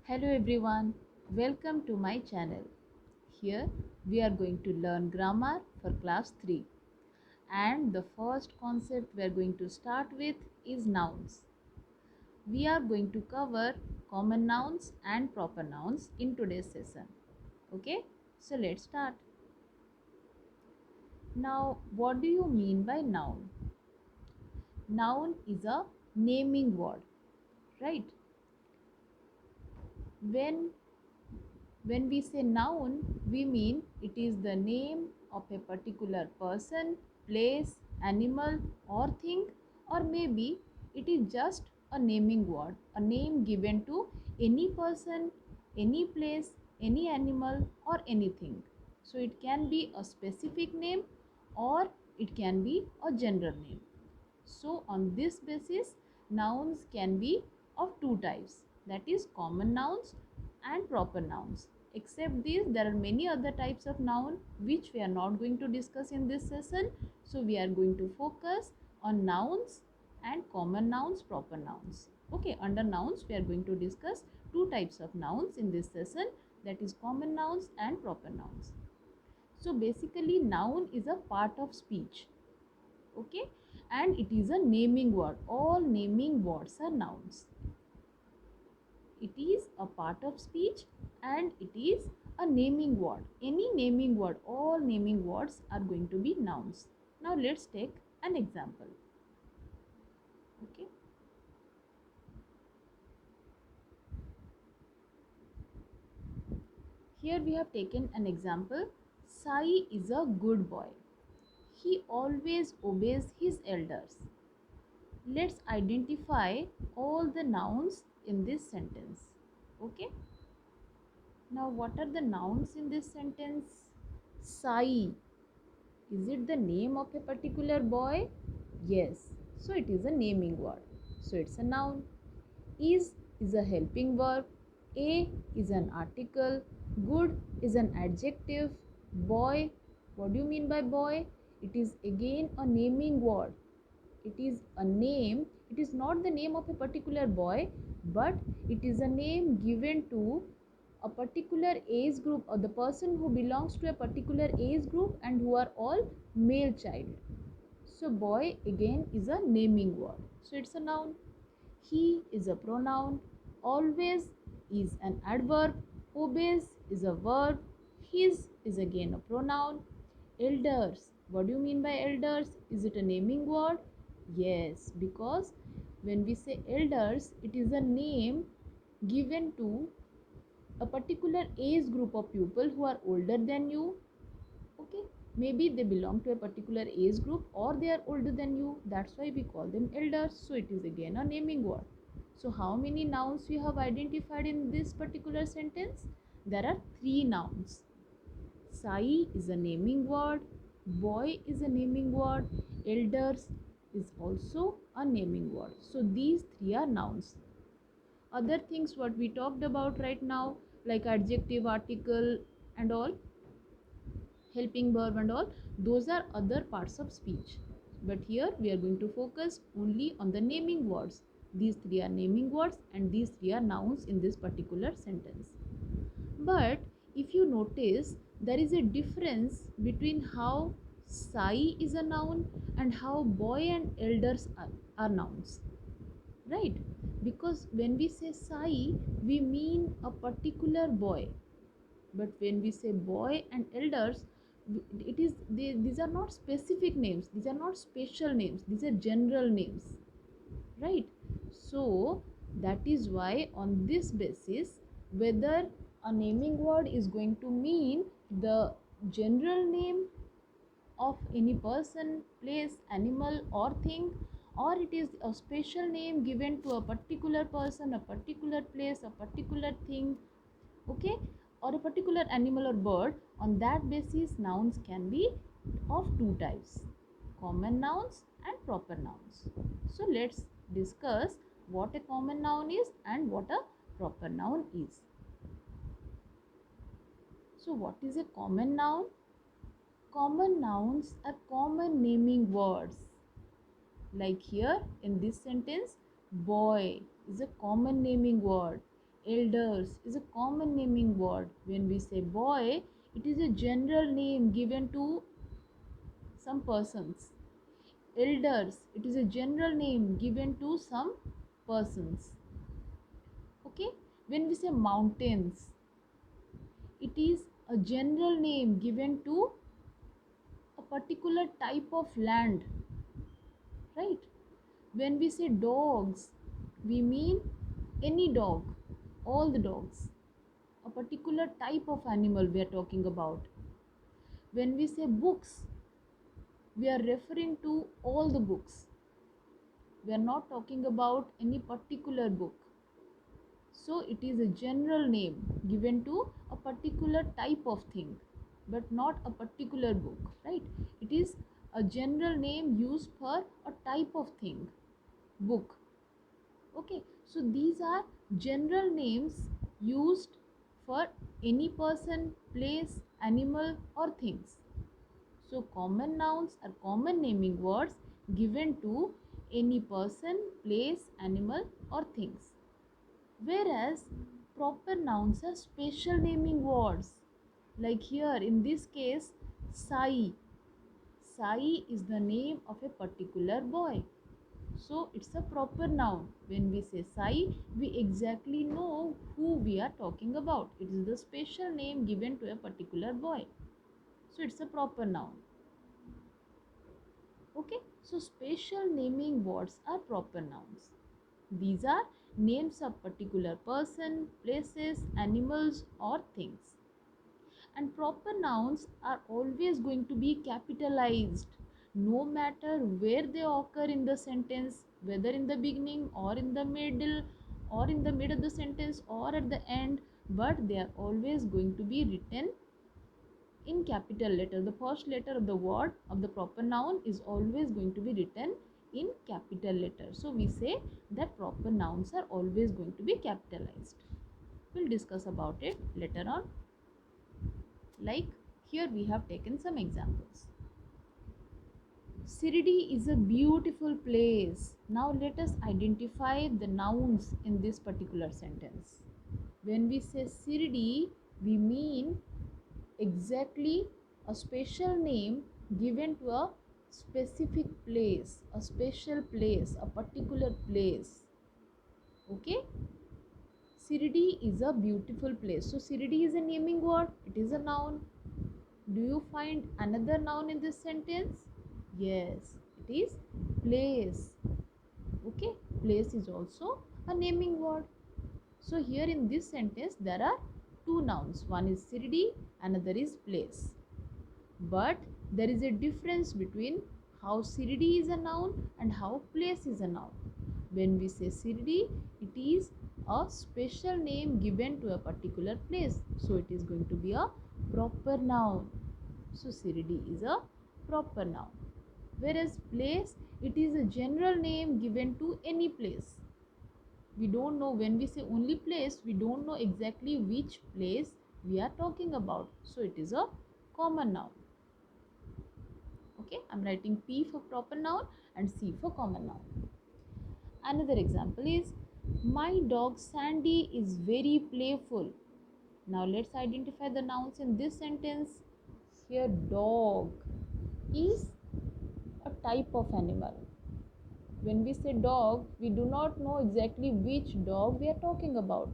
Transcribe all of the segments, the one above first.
Hello everyone, welcome to my channel. Here we are going to learn grammar for class 3 and the first concept we are going to start with is nouns. We are going to cover common nouns and proper nouns in today's session. Okay, so let's start. Now, what do you mean by noun? Noun is a naming word, right? When When we say noun, we mean it is the name of a particular person, place, animal, or thing, or maybe it is just a naming word, a name given to any person, any place, any animal, or anything. So it can be a specific name or it can be a general name. So on this basis, nouns can be of two types, that is common nouns and proper nouns. Except these, there are many other types of noun which we are not going to discuss in this session. So we are going to focus on nouns and common nouns, proper nouns. Okay, under nouns we are going to discuss two types of nouns in this session, that is common nouns and proper nouns. So basically noun is a part of speech. Okay, and it is a naming word. All naming words are nouns. It is a part of speech and it is a naming word. Any naming word, all naming words are going to be nouns. Now let's take an example. Okay, here we have taken an example. Sai is a good boy. He always obeys his elders. Let's identify all the nouns in this sentence. Okay, now what are the nouns in this sentence? Sai, is it the name of a particular boy? Yes, so it is a naming word, so it's a noun. Is a helping verb. A is an article. Good is an adjective. Boy, what do you mean by boy? It is again a naming word. It is a name. It is not the name of a particular boy, but it is a name given to a particular age group or the person who belongs to a particular age group and who are all male child. So boy again is a naming word, so it's a noun. He is a pronoun. Always is an adverb. Obeys is a verb. His is again a pronoun. Elders, what do you mean by elders? Is it a naming word? Yes, because when we say elders, it is a name given to a particular age group of people who are older than you. Okay, maybe they belong to a particular age group or they are older than you, that's why we call them elders, so it is again a naming word. So how many nouns we have identified in this particular sentence? There are three nouns. Sai is a naming word, boy is a naming word, elders is also a naming word. So these three are nouns. Other things what we talked about right now, like adjective, article and all, helping verb and all, those are other parts of speech, but here we are going to focus only on the naming words. These three are naming words and these three are nouns in this particular sentence. But if you notice, there is a difference between how Sai is a noun and how boy and elders are nouns, right? Because when we say Sai, we mean a particular boy, but when we say boy and elders, these are not specific names, these are not special names, these are general names, right? So that is why on this basis, whether a naming word is going to mean the general name of any person, place, animal or thing, or it is a special name given to a particular person, a particular place, a particular thing, okay, or a particular animal or bird, on that basis nouns can be of two types, common nouns and proper nouns. So let's discuss what a common noun is and what a proper noun is. So what is a common noun? Common nouns are common naming words. Like here in this sentence, boy is a common naming word. Elders is a common naming word. When we say boy, it is a general name given to some persons. Elders, it is a general name given to some persons. Okay, when we say mountains, it is a general name given to a particular type of land, right? When we say dogs, we mean any dog, all the dogs, a particular type of animal we are talking about. When we say books, we are referring to all the books. We are not talking about any particular book. So it is a general name given to a particular type of thing, but not a particular book, right? It is a general name used for a type of thing, book. Okay, so these are general names used for any person, place, animal, or things. So common nouns are common naming words given to any person, place, animal, or things. Whereas proper nouns are special naming words. Like here in this case, Sai. Sai is the name of a particular boy. So it's a proper noun. When we say Sai, we exactly know who we are talking about. It is the special name given to a particular boy. So it's a proper noun. Okay, so special naming words are proper nouns. These are names of particular person, places, animals, or things. And proper nouns are always going to be capitalized no matter where they occur in the sentence, whether in the beginning or in the middle or in the mid of the sentence or at the end, but they are always going to be written in capital letter. The first letter of the word of the proper noun is always going to be written in capital letter. So we say that proper nouns are always going to be capitalized. We'll discuss about it later on. Like here we have taken some examples. Sirdi is a beautiful place. Now let us identify the nouns in this particular sentence. When we say Sirdi, we mean exactly a special name given to a specific place, a special place, a particular place. Okay, Sirdi is a beautiful place. So Sirdi is a naming word, it is a noun. Do you find another noun in this sentence? Yes, it is place. Okay, place is also a naming word. So here in this sentence there are two nouns. One is Sirdi, another is place. But there is a difference between how Sirdi is a noun and how place is a noun. When we say Sirdi, it is a special name given to a particular place. So it is going to be a proper noun. So Sirdi is a proper noun. Whereas place, it is a general name given to any place. We don't know, when we say only place, we don't know exactly which place we are talking about. So it is a common noun. Okay, I'm writing P for proper noun and C for common noun. Another example is, my dog Sandy is very playful. Now let's identify the nouns in this sentence. Here dog is a type of animal. When we say dog, we do not know exactly which dog we are talking about.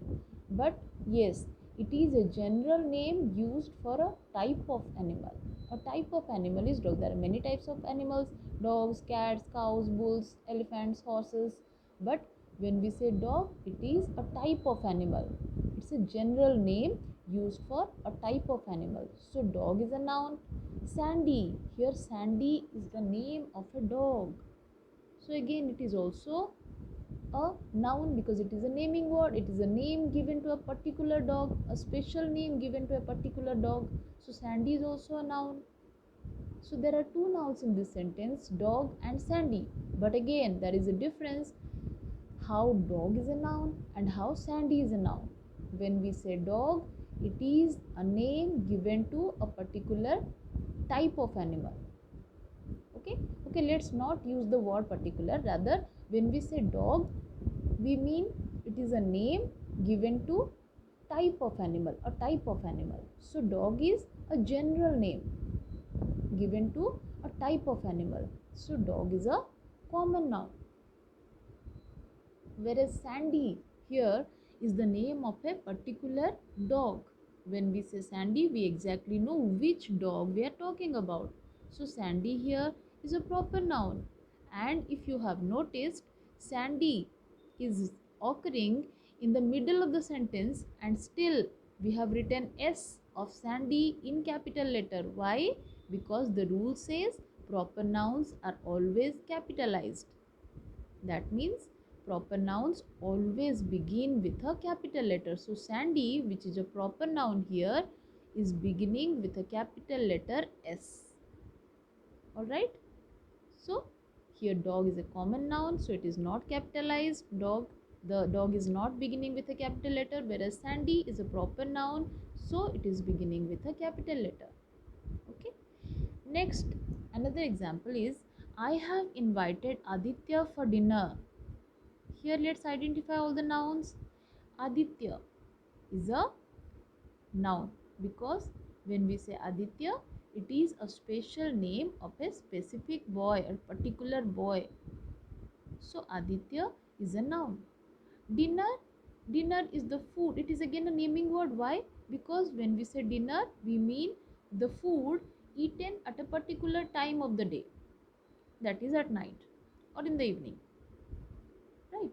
But yes, it is a general name used for a type of animal. A type of animal is dog. There are many types of animals: dogs, cats, cows, bulls, elephants, horses. But when we say dog, it is a type of animal. It's a general name used for a type of animal. So dog is a noun. Sandy, here Sandy is the name of a dog. So again it is also a noun because it is a naming word. It is a name given to a particular dog, a special name given to a particular dog. So Sandy is also a noun. So there are two nouns in this sentence, dog and Sandy. But again there is a difference how dog is a noun and how Sandy is a noun. When we say dog, it is a name given to a particular type of animal. Okay, let's not use the word particular. Rather, when we say dog, we mean it is a name given to type of animal, a type of animal. So dog is a general name given to a type of animal. So dog is a common noun. Whereas Sandy here is the name of a particular dog. When we say Sandy, we exactly know which dog we are talking about. So Sandy here is a proper noun. And if you have noticed, Sandy is occurring in the middle of the sentence, and still we have written S of Sandy in capital letter. Why? Because the rule says proper nouns are always capitalized. That means proper nouns always begin with a capital letter. So Sandy, which is a proper noun here, is beginning with a capital letter S. Alright. So here dog is a common noun, so it is not capitalized. Dog, the dog is not beginning with a capital letter, whereas Sandy is a proper noun, so it is beginning with a capital letter. Okay. Next, another example is I have invited Aditya for dinner. Here let's identify all the nouns. Aditya is a noun because when we say Aditya, it is a special name of a specific boy, a particular boy. So Aditya is a noun. Dinner, dinner is the food. It is again a naming word. Why? Because when we say dinner, we mean the food eaten at a particular time of the day. That is at night or in the evening. Right?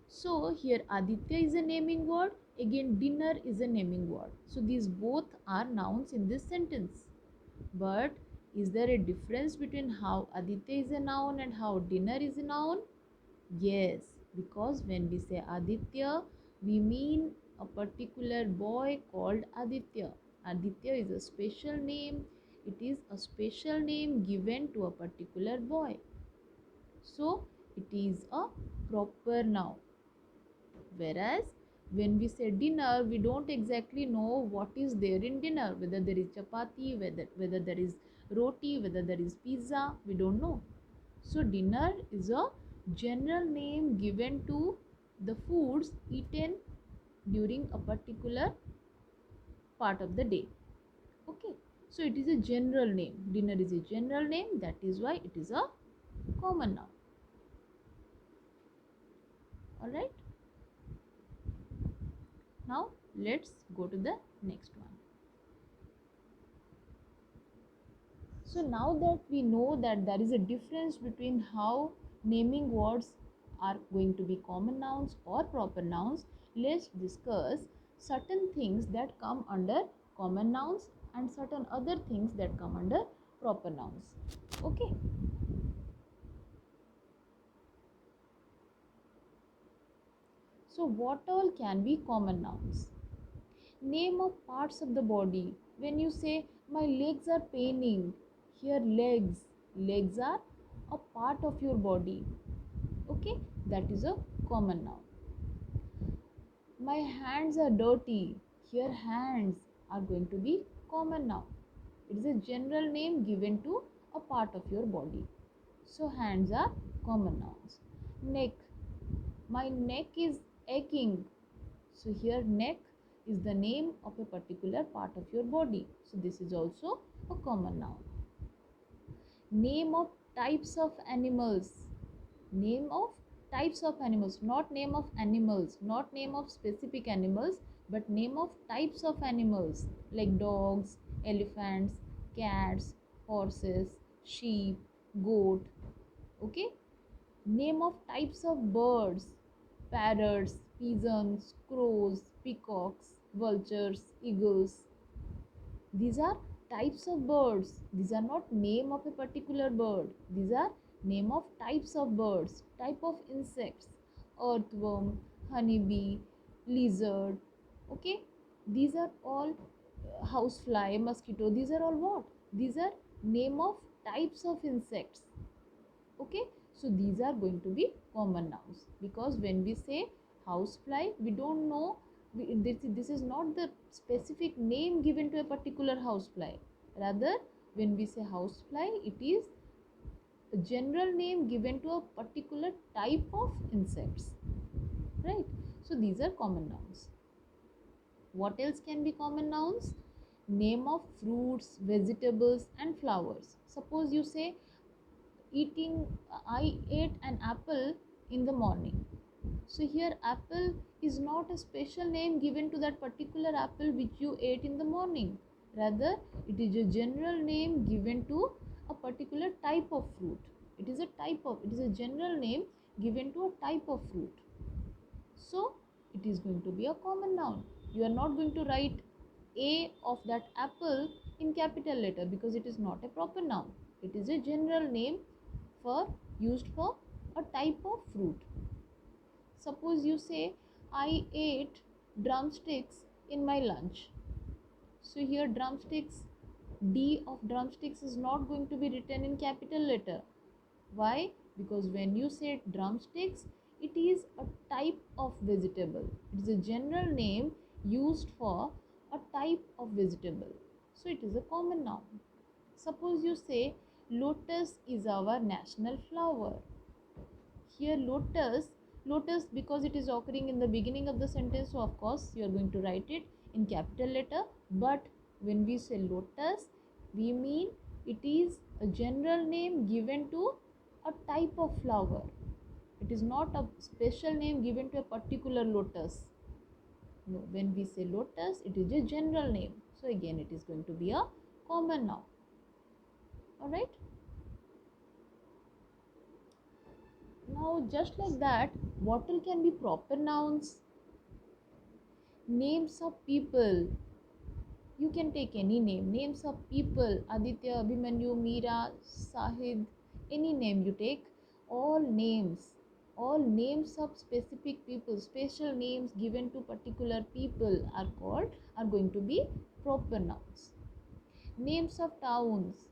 So here Aditya is a naming word, again dinner is a naming word. So these both are nouns in this sentence. But is there a difference between how Aditya is a noun and how dinner is a noun? Yes, because when we say Aditya, we mean a particular boy called Aditya. Aditya is a special name. It is a special name given to a particular boy. So it is a proper noun. Whereas when we say dinner, we don't exactly know what is there in dinner, whether there is chapati, whether there is roti, whether there is pizza, we don't know. So dinner is a general name given to the foods eaten during a particular part of the day. Okay, so it is a general name. Dinner is a general name, that is why it is a common noun. Alright, now let's go to the next one. So now that we know that there is a difference between how naming words are going to be common nouns or proper nouns, let's discuss certain things that come under common nouns and certain other things that come under proper nouns. Okay. So what all can be common nouns? Name of parts of the body. When you say my legs are paining, here legs are a part of your body. Okay, that is a common noun. My hands are dirty, here hands are going to be common noun. It is a general name given to a part of your body. So hands are common nouns. Neck, my neck is aching. So here neck is the name of a particular part of your body. So this is also a common noun. Name of types of animals. Name of types of animals, not name of animals, not name of specific animals, but name of types of animals like dogs, elephants, cats, horses, sheep, goat. Okay. Name of types of birds, parrots, pigeons, crows, peacocks, vultures, eagles. These are types of birds. These are not name of a particular bird. These are name of types of birds, type of insects, earthworm, honeybee, lizard. Okay, these are all housefly, mosquito. These are all what? These are name of types of insects. Okay, so these are going to be common nouns because when we say housefly, we don't know, this is not the specific name given to a particular housefly. Rather, when we say housefly, it is a general name given to a particular type of insects, right? So these are common nouns. What else can be common nouns? Name of fruits, vegetables and flowers. Suppose you say eating, I ate an apple in the morning. So here apple is not a special name given to that particular apple which you ate in the morning. Rather, it is a general name given to a particular type of fruit. It is a general name given to a type of fruit. So it is going to be a common noun. You are not going to write A of that apple in capital letter because it is not a proper noun. It is a general name for used for a type of fruit. Suppose you say, I ate drumsticks in my lunch. So here drumsticks, D of drumsticks is not going to be written in capital letter. Why? Because when you say drumsticks, it is a type of vegetable. It is a general name used for a type of vegetable. So it is a common noun. Suppose you say, lotus is our national flower. Here lotus because it is occurring in the beginning of the sentence, so of course you are going to write it in capital letter. But when we say lotus, we mean it is a general name given to a type of flower. It is not a special name given to a particular lotus. No, when we say lotus, it is a general name. So again it is going to be a common noun. Alright. Now just like that, what all can be proper nouns? Names of people. You can take any name. Names of people. Aditya, Abhimanyu, Meera, Sahid. Any name you take. All names. All names of specific people. Special names given to particular people are going to be proper nouns. Names of towns.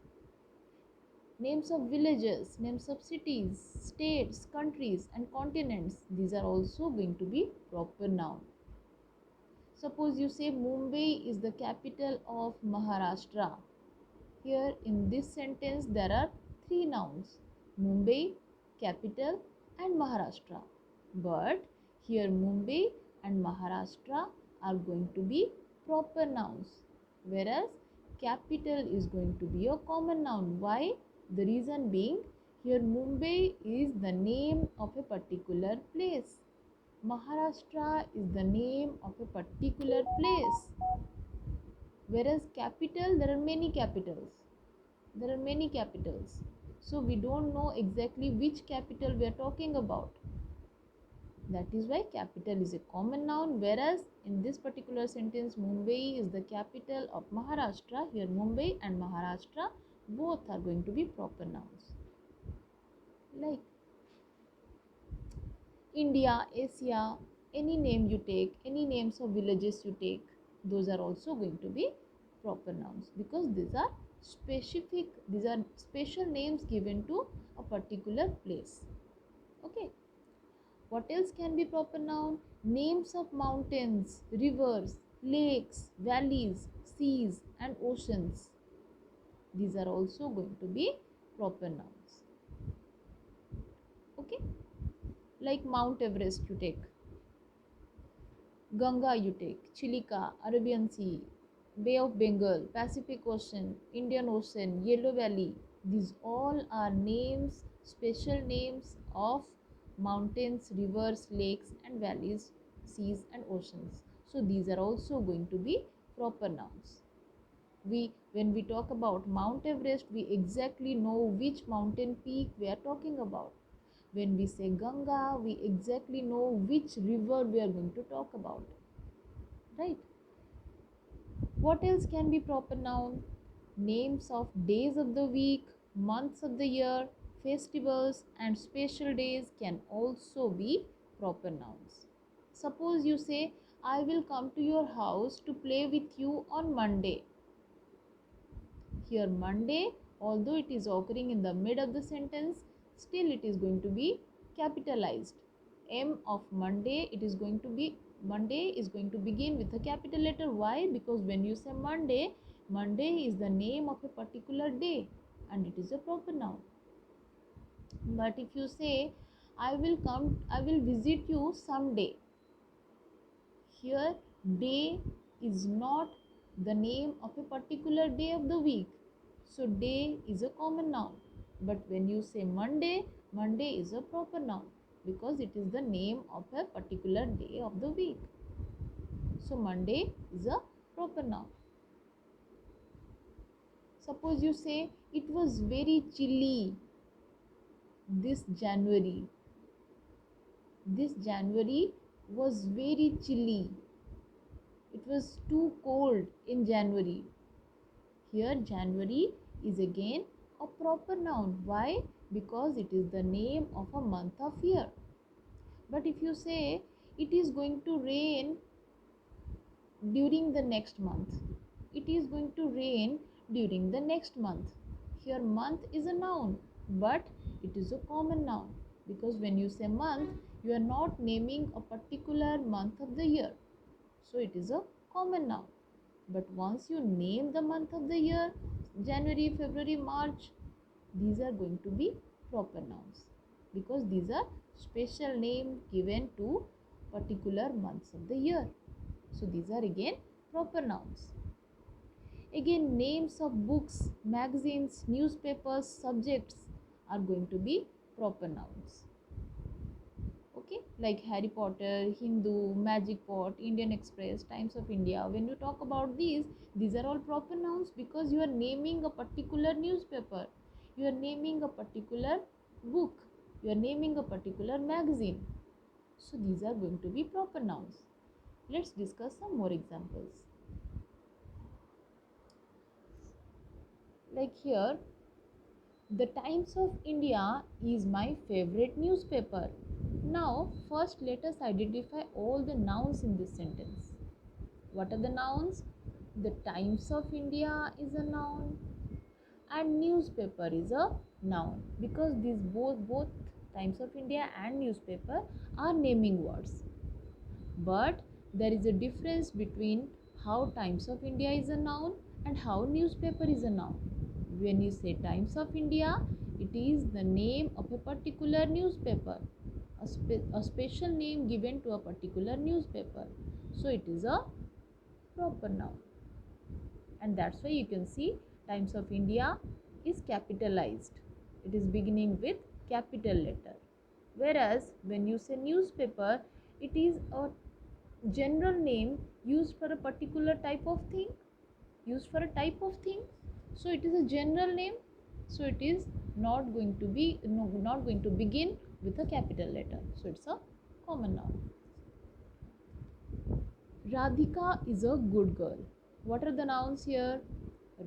Names of villages, names of cities, states, countries and continents. These are also going to be proper noun. Suppose you say Mumbai is the capital of Maharashtra. Here in this sentence there are three nouns: Mumbai, capital and Maharashtra. But here Mumbai and Maharashtra are going to be proper nouns, whereas capital is going to be a common noun. Why? The reason being, here Mumbai is the name of a particular place. Maharashtra is the name of a particular place. Whereas capital, there are many capitals. There are many capitals. So we don't know exactly which capital we are talking about. That is why capital is a common noun, whereas in this particular sentence, Mumbai is the capital of Maharashtra. Here Mumbai and Maharashtra both are going to be proper nouns. Like India, Asia, any name you take, any names of villages you take, those are also going to be proper nouns because these are special names given to a particular place. Okay. What else can be proper noun? Names of mountains, rivers, lakes, valleys, seas and oceans. These are also going to be proper nouns. Okay. Like Mount Everest you take, Ganga you take, Chilika, Arabian Sea, Bay of Bengal, Pacific Ocean, Indian Ocean, Yellow Valley. These all are names, special names of mountains, rivers, lakes and valleys, seas and oceans. So these are also going to be proper nouns. When we talk about Mount Everest, we exactly know which mountain peak we are talking about. When we say Ganga, we exactly know which river we are going to talk about. Right? What else can be proper noun? Names of days of the week, months of the year, festivals and special days can also be proper nouns. Suppose you say, I will come to your house to play with you on Monday. Here Monday, although it is occurring in the mid of the sentence, still it is going to be capitalized. M of Monday, Monday is going to begin with a capital letter. Why? Because when you say Monday, Monday is the name of a particular day and it is a proper noun. But if you say, I will visit you someday. Here, day is not the name of a particular day of the week. So, day is a common noun. But when you say Monday, Monday is a proper noun because it is the name of a particular day of the week. So, Monday is a proper noun. Suppose you say it was very chilly this January. This January was very chilly. It was too cold in January. Here January is again a proper noun. Why? Because it is the name of a month of year. But if you say it is going to rain during the next month, it is going to rain during the next month. Here month is a noun, but it is a common noun because when you say month, you are not naming a particular month of the year. So it is a common noun. But once you name the month of the year, January, February, March, these are going to be proper nouns because these are special name given to particular months of the year. So these are again proper nouns. Again, names of books, magazines, newspapers, subjects are going to be proper nouns. Okay, like Harry Potter, Hindu, Magic Pot, Indian Express, Times of India. When you talk about these are all proper nouns because you are naming a particular newspaper, you are naming a particular book, you are naming a particular magazine. So these are going to be proper nouns. Let's discuss some more examples. Like here, the Times of India is my favorite newspaper. Now, first let us identify all the nouns in this sentence. What are the nouns? The Times of India is a noun and newspaper is a noun because these both Times of India and newspaper are naming words. But there is a difference between how Times of India is a noun and how newspaper is a noun. When you say Times of India, it is the name of a particular newspaper, a special name given to a particular newspaper. So it is a proper noun. And that's why you can see Times of India is capitalized. It is beginning with capital letter. Whereas when you say newspaper, it is a general name used for a particular type of thing, so it is a general name, so it is not going to begin with a capital letter, so it's a common noun. Radhika is a good girl. What are the nouns here?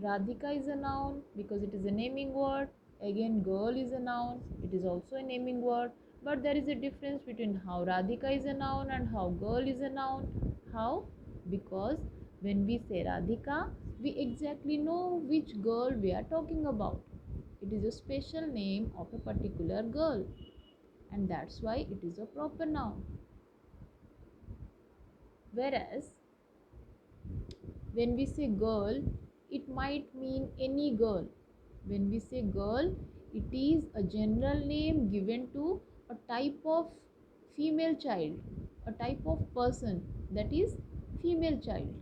Radhika is a noun because it is a naming word. Again, girl is a noun, it is also a naming word. But there is a difference between how Radhika is a noun and how girl is a noun. How? Because when we say Radhika, we exactly know which girl we are talking about. It is a special name of a particular girl, and that's why it is a proper noun. Whereas when we say girl, it might mean any girl. When we say girl, it is a general name given to a type of female child, a type of person, that is female child,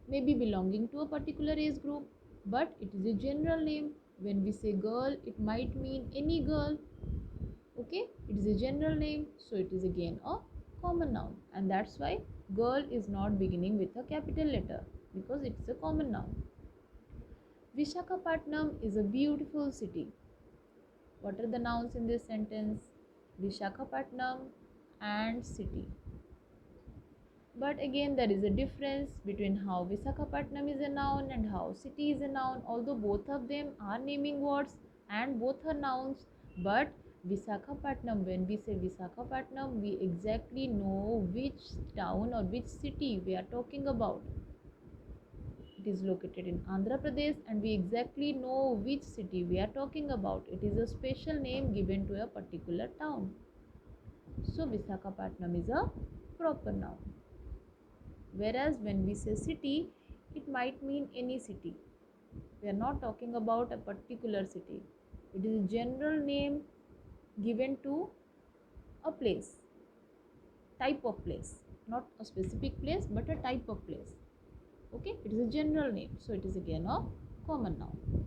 maybe belonging to a particular age group, but it is a general name. When we say girl, it might mean any girl. Okay, it is a general name, so it is again a common noun, and that's why girl is not beginning with a capital letter because it is a common noun. Visakhapatnam is a beautiful city. What are the nouns in this sentence? Visakhapatnam and city. But again, there is a difference between how Visakhapatnam is a noun and how city is a noun, although both of them are naming words and both are nouns. But Visakhapatnam, when we say Visakhapatnam, we exactly know which town or which city we are talking about. It is located in Andhra Pradesh and we exactly know which city we are talking about. It is a special name given to a particular town. So Visakhapatnam is a proper noun. Whereas when we say city, it might mean any city. We are not talking about a particular city. It is a general name given to a place, type of place. not a specific place but a type of place. Okay, it is a general name, so it is again a common noun.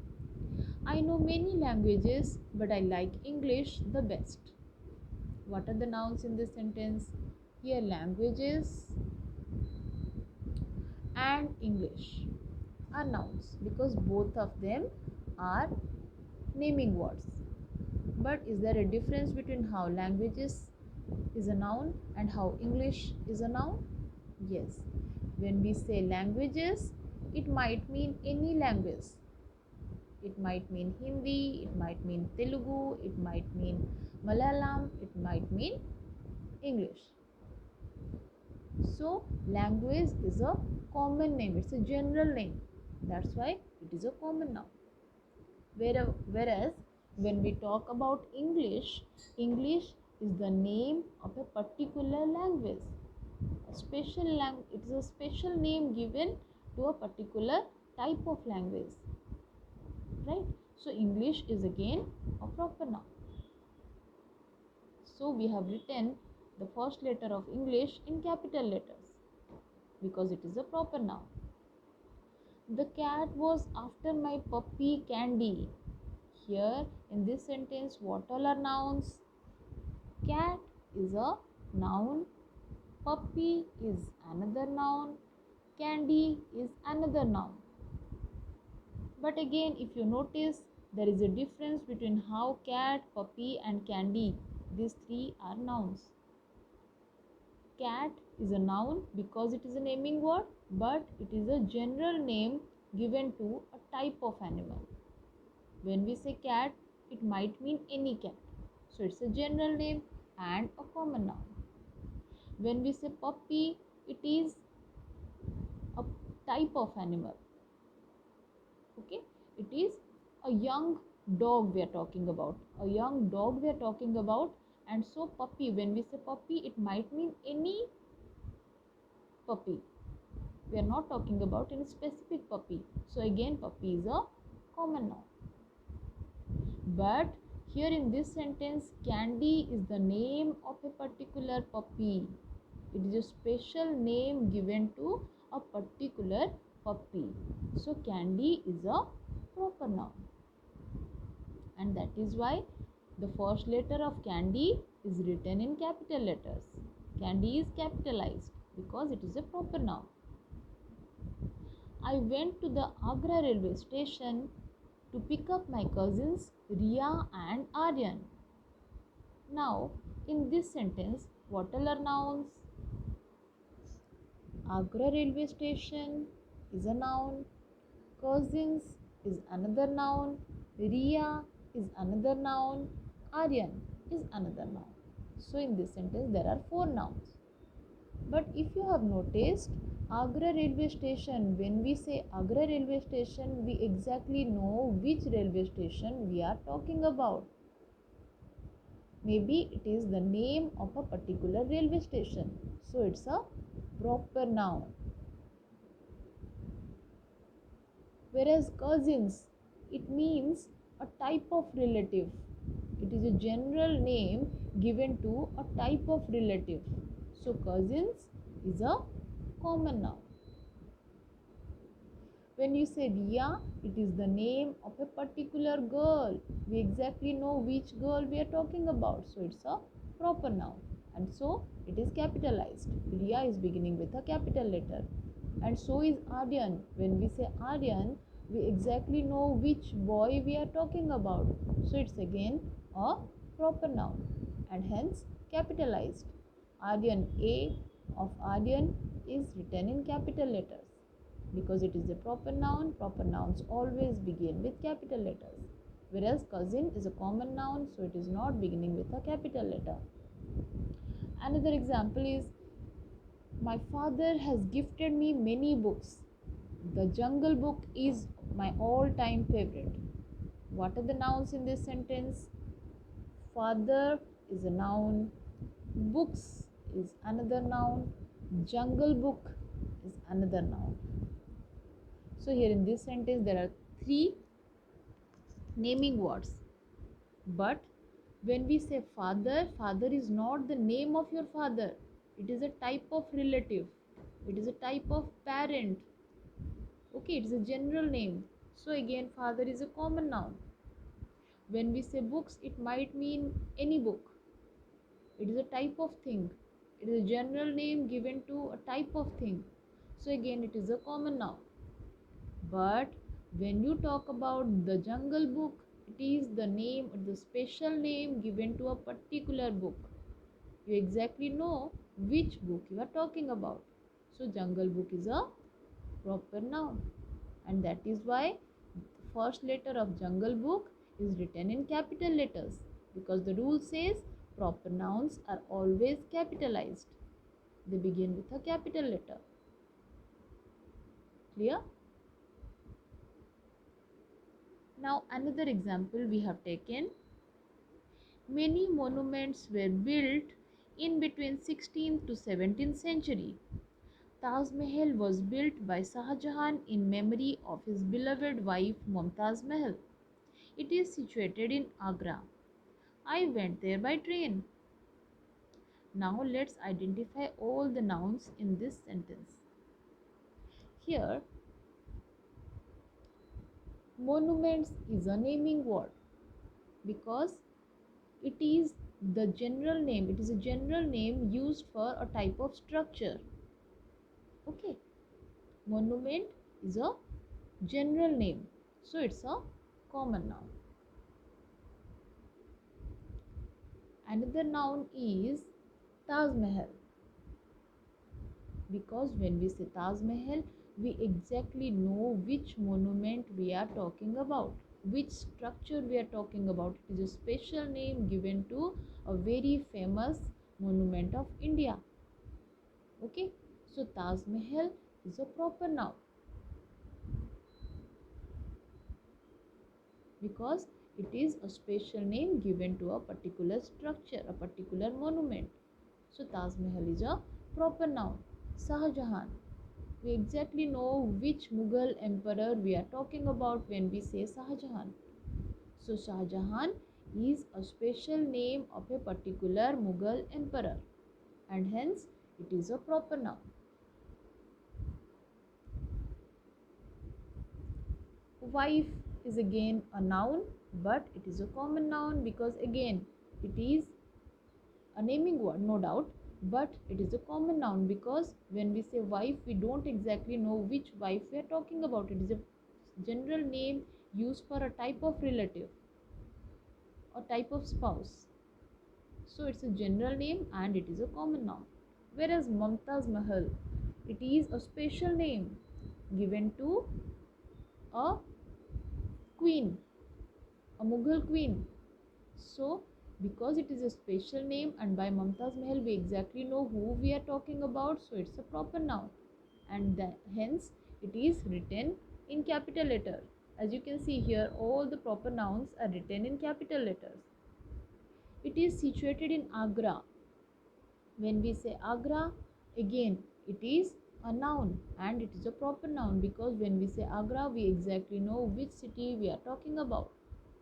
I know many languages, but I like English the best. What are the nouns in this sentence? Here, languages and English are nouns because both of them are naming words. But is there a difference between how languages is a noun and how English is a noun? Yes. When we say languages, it might mean any language. It might mean Hindi, it might mean Telugu, it might mean Malayalam, it might mean English. So, language is a common name, it's a general name. That's why it is a common noun. Whereas, when we talk about English, English is the name of a particular language. It is a special name given to a particular type of language. Right? So, English is again a proper noun. So, we have written the first letter of English in capital letters because it is a proper noun. The cat was after my puppy Candy. Here in this sentence, what all are nouns? Cat is a noun, puppy is another noun, candy is another noun. But again, if you notice, there is a difference between how cat, puppy and candy, these three are nouns. Cat is a noun because it is a naming word, but it is a general name given to a type of animal. When we say cat, it might mean any cat. So it's a general name and a common noun. When we say puppy, it is a type of animal. Okay, it is a young dog we are talking about. A young dog we are talking about. And so puppy, when we say puppy, it might mean any puppy. We are not talking about any specific puppy. So again, puppy is a common noun. But here in this sentence, Candy is the name of a particular puppy. It is a special name given to a particular puppy. So Candy is a proper noun. And that is why the first letter of Candy is written in capital letters. Candy is capitalized because it is a proper noun. I went to the Agra railway station to pick up my cousins Ria and Aryan. Now, in this sentence, what all are nouns? Agra railway station is a noun, cousins is another noun, Ria is another noun, Aryan is another noun. So, in this sentence, there are 4 nouns. But if you have noticed, Agra railway station, when we say Agra railway station, we exactly know which railway station we are talking about. Maybe it is the name of a particular railway station. So it's a proper noun. Whereas cousins, it means a type of relative. It is a general name given to a type of relative. So cousins is a common noun. When you say Ria, it is the name of a particular girl. We exactly know which girl we are talking about. So it's a proper noun. And so it is capitalized. Ria is beginning with a capital letter. And so is Aryan. When we say Aryan, we exactly know which boy we are talking about. So it's again a proper noun and hence capitalized. Aryan, A of Aryan is written in capital letters. Because it is a proper nouns always begin with capital letters. Whereas cousin is a common noun, so it is not beginning with a capital letter. Another example is, my father has gifted me many books. The Jungle Book is my all-time favorite. What are the nouns in this sentence? Father is a noun, books is another noun, Jungle Book is another noun. So here in this sentence there are 3 naming words. But when we say father, father is not the name of your father. It is a type of relative. It is a type of parent. Okay, it is a general name. So again, father is a common noun. When we say books, it might mean any book. It is a type of thing. It is a general name given to a type of thing. So again, it is a common noun. But when you talk about the Jungle Book, it is the name, the special name given to a particular book. You exactly know which book you are talking about. So Jungle Book is a proper noun, and that is why the first letter of Jungle Book is written in capital letters, because the rule says proper nouns are always capitalized. They begin with a capital letter. Clear? Now another example we have taken. Many monuments were built in between 16th to 17th century. Taj Mahal was built by Shah Jahan in memory of his beloved wife Mumtaz Mahal. It is situated in Agra. I went there by train. Now let's identify all the nouns in this sentence. Here, monuments is a naming word because it is the general name. It is a general name used for a type of structure. Okay, monument is a general name, so it's a common noun. Another noun is Taj Mahal, because when we say Taj Mahal, we exactly know which monument we are talking about, which structure we are talking about. It is a special name given to a very famous monument of India. Okay, so Taj Mahal is a proper noun because it is a special name given to a particular structure, a particular monument. So Taj Mahal is a proper noun. Shah Jahan, we exactly know which Mughal emperor we are talking about when we say Shah Jahan. So Shah Jahan is a special name of a particular Mughal emperor, and hence it is a proper noun. Wife is again a noun, but it is a common noun because again it is a naming word, no doubt, but it is a common noun because when we say wife, we don't exactly know which wife we are talking about. It is a general name used for a type of relative or type of spouse. So it's a general name and it is a common noun. Whereas Mumtaz Mahal, it is a special name given to a queen, a Mughal queen. So, because it is a special name and by Mumtaz Mahal we exactly know who we are talking about, so it's a proper noun, and hence it is written in capital letter. As you can see here, all the proper nouns are written in capital letters. It is situated in Agra. When we say Agra, again it is a noun and it is a proper noun because when we say Agra, we exactly know which city we are talking about.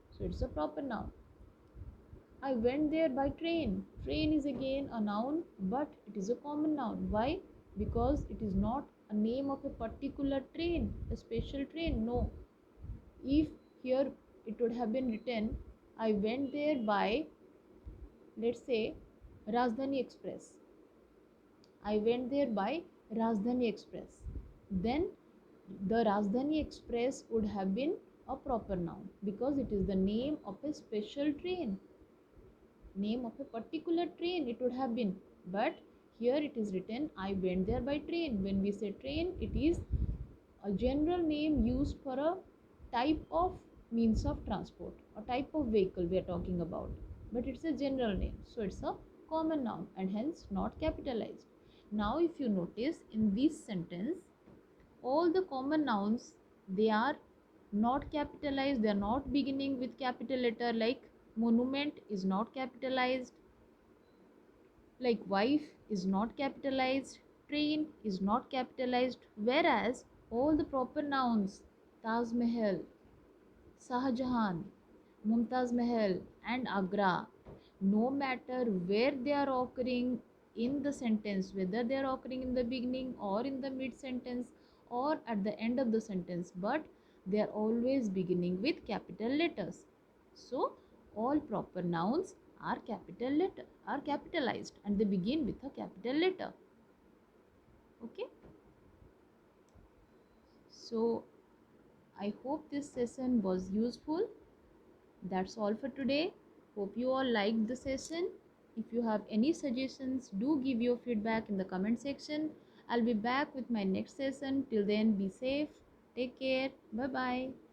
So it's a proper noun. I went there by train. Train is again a noun, but it is a common noun. Why? Because it is not a name of a particular train, a special train. No. If here it would have been written, I went there by, let's say, Rajdhani Express. I went there by Rajdhani Express. Then the Rajdhani Express would have been a proper noun because it is the name of a special train. Name of a particular train it would have been, but here it is written I went there by train. When we say train, it is a general name used for a type of means of transport, a type of vehicle we are talking about, but it's a general name, so it's a common noun and hence not capitalized. Now if you notice in this sentence, all the common nouns, they are not capitalized, they are not beginning with capital letter, like monument is not capitalized, like wife is not capitalized, train is not capitalized, whereas all the proper nouns Taj Mahal, Shah Jahan, Mumtaz Mahal and Agra, no matter where they are occurring in the sentence, whether they are occurring in the beginning or in the mid sentence or at the end of the sentence, but they are always beginning with capital letters. So all proper nouns are capitalized and they begin with a capital letter. Okay, so I hope this session was useful. That's all for today. Hope you all liked the session. If you have any suggestions, do give your feedback in the comment section. I'll be back with my next session. Till then, be safe. Take care. Bye bye.